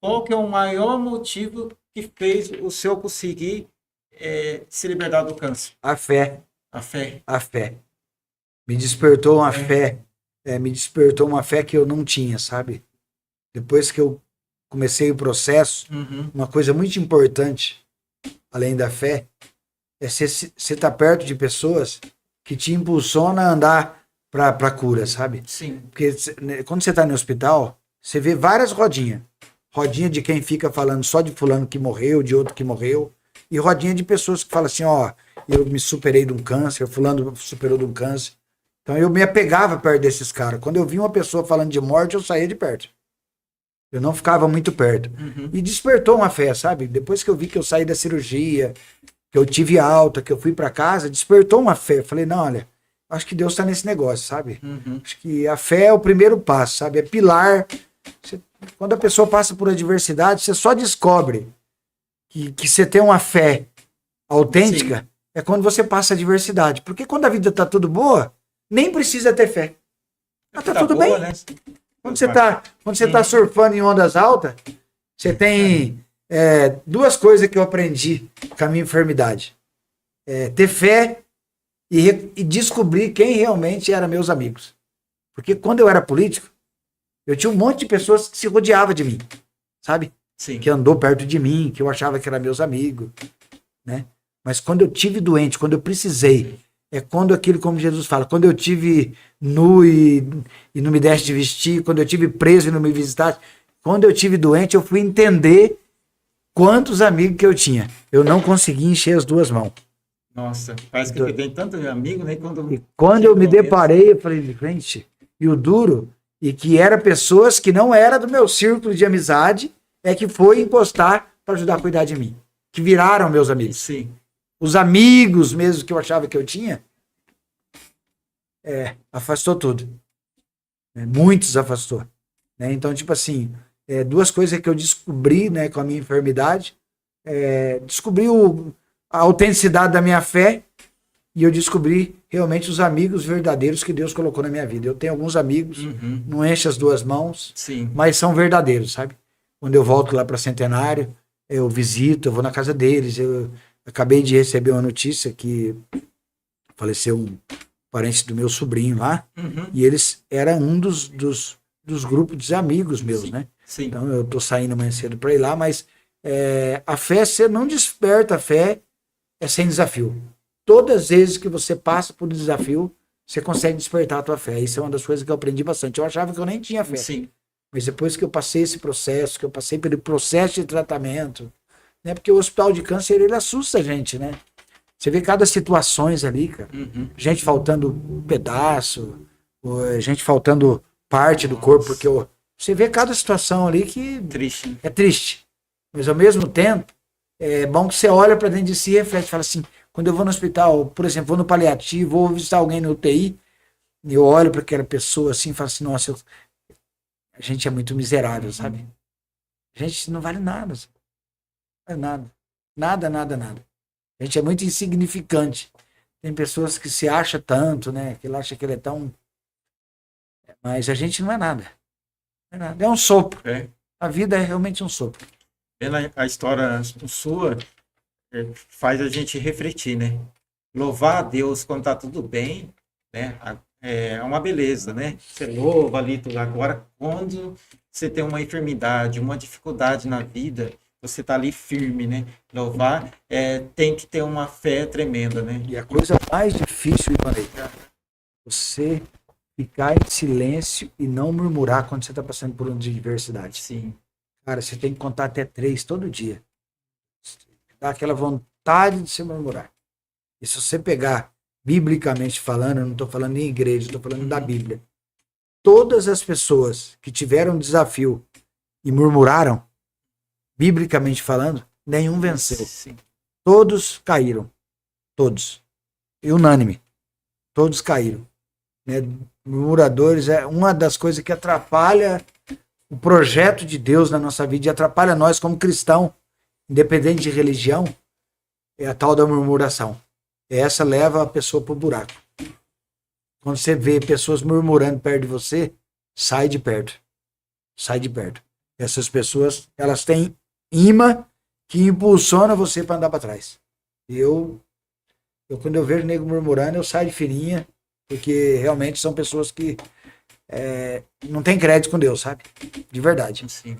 qual que é o maior motivo que fez o senhor conseguir se libertar do câncer? A fé, A fé. a fé. Me despertou uma fé, me despertou uma fé que eu não tinha, sabe? Depois que eu comecei o processo, Uhum. uma coisa muito importante, além da fé, é você estar perto de pessoas que te impulsionam a andar para cura, sabe? Sim. Porque quando você está no hospital, você vê várias rodinhas. Rodinha de quem fica falando só de fulano que morreu, de outro que morreu, e rodinha de pessoas que falam assim, ó, eu me superei de um câncer, fulano superou de um câncer. Então eu me apegava perto desses caras. Quando eu vi uma pessoa falando de morte, eu saía de perto. Eu não ficava muito perto. Uhum. E despertou uma fé, sabe? Depois que eu vi que eu saí da cirurgia, que eu tive alta, que eu fui para casa, despertou uma fé. Eu falei, não, olha, acho que Deus está nesse negócio, sabe? Uhum. Acho que a fé é o primeiro passo, sabe? É pilar. Quando a pessoa passa por adversidade, você só descobre que você tem uma fé autêntica. Sim. É quando você passa a adversidade. Porque quando a vida tá tudo boa, nem precisa ter fé. Mas tá tudo boa, bem. Né? Quando você tá surfando em ondas altas, você tem duas coisas que eu aprendi com a minha enfermidade. Ter fé e descobrir quem realmente eram meus amigos. Porque quando eu era político, eu tinha um monte de pessoas que se rodeavam de mim, sabe? Sim. Que andou perto de mim, que eu achava que eram meus amigos, né? Mas quando eu tive doente, quando eu precisei, é quando aquilo, como Jesus fala, quando eu tive nu e não me deste de vestir, quando eu tive preso e não me visitaste, quando eu tive doente, eu fui entender quantos amigos que eu tinha. Eu não consegui encher as duas mãos. Nossa, parece que eu tenho tanto amigo, né? Quando eu me deparei, eu falei, gente, e o duro, e que eram pessoas que não eram do meu círculo de amizade, que foi encostar para ajudar a cuidar de mim. Que viraram meus amigos. Sim. Os amigos mesmo que eu achava que eu tinha, afastou tudo. Muitos afastou. Né? Então, tipo assim, duas coisas que eu descobri, né, com a minha enfermidade. Descobri a autenticidade da minha fé e eu descobri realmente os amigos verdadeiros que Deus colocou na minha vida. Eu tenho alguns amigos, não enche as duas mãos, sim, mas são verdadeiros, sabe? Quando eu volto lá para Centenário, eu visito, eu vou na casa deles. Eu acabei de receber uma notícia que faleceu um parente do meu sobrinho lá, e eles eram um dos grupos de amigos meus, sim, né? Sim. Então eu tô saindo mais cedo para ir lá, mas a fé, você não desperta a fé sem desafio. Todas as vezes que você passa por um desafio, você consegue despertar a tua fé. Isso é uma das coisas que eu aprendi bastante. Eu achava que eu nem tinha fé. Sim. Mas depois que eu passei esse processo, que eu passei pelo processo de tratamento, né? Porque o hospital de câncer, ele assusta a gente, né? Você vê cada situações ali, cara. Gente faltando um pedaço, gente faltando parte do corpo, porque você vê cada situação ali que triste. É triste. Mas ao mesmo tempo, é bom que você olha para dentro de si e reflete, fala assim, quando eu vou no hospital, por exemplo, vou no paliativo, vou visitar alguém no UTI, eu olho para aquela pessoa assim e falo assim, nossa, a gente é muito miserável, sabe? A gente não vale nada. Sabe? Não vale nada. Nada, nada, nada. A gente é muito insignificante. Tem pessoas que se acham tanto, né? Que ele acha que ele é tão... Mas a gente não é nada. Não é nada. É um sopro. A vida é realmente um sopro. Vendo a história sua, faz a gente refletir, né? Louvar a Deus quando tá tudo bem, né? É uma beleza, né? Você louva ali tudo. Agora, quando você tem uma enfermidade, uma dificuldade na vida, você tá ali firme, né? Louvar tem que ter uma fé tremenda, né? E a coisa mais difícil, Ivanei, você ficar em silêncio e não murmurar quando você está passando por uma adversidade. Sim. Cara, você tem que contar até 3 todo dia. Dá aquela vontade de se murmurar. E se você pegar, biblicamente falando, eu não estou falando em igreja, estou falando da Bíblia. Todas as pessoas que tiveram um desafio e murmuraram, biblicamente falando, nenhum venceu. Sim. Todos caíram. Todos. E unânime. Todos caíram. Né? Murmuradores é uma das coisas que atrapalha o projeto de Deus na nossa vida e atrapalha nós como cristão, independente de religião, é a tal da murmuração. Essa leva a pessoa para o buraco. Quando você vê pessoas murmurando perto de você, sai de perto. Sai de perto. Essas pessoas, elas têm imã que impulsiona você para andar para trás. Eu, quando eu vejo nego murmurando, eu saio de fininha, porque realmente são pessoas que não têm crédito com Deus, sabe? De verdade. Sim.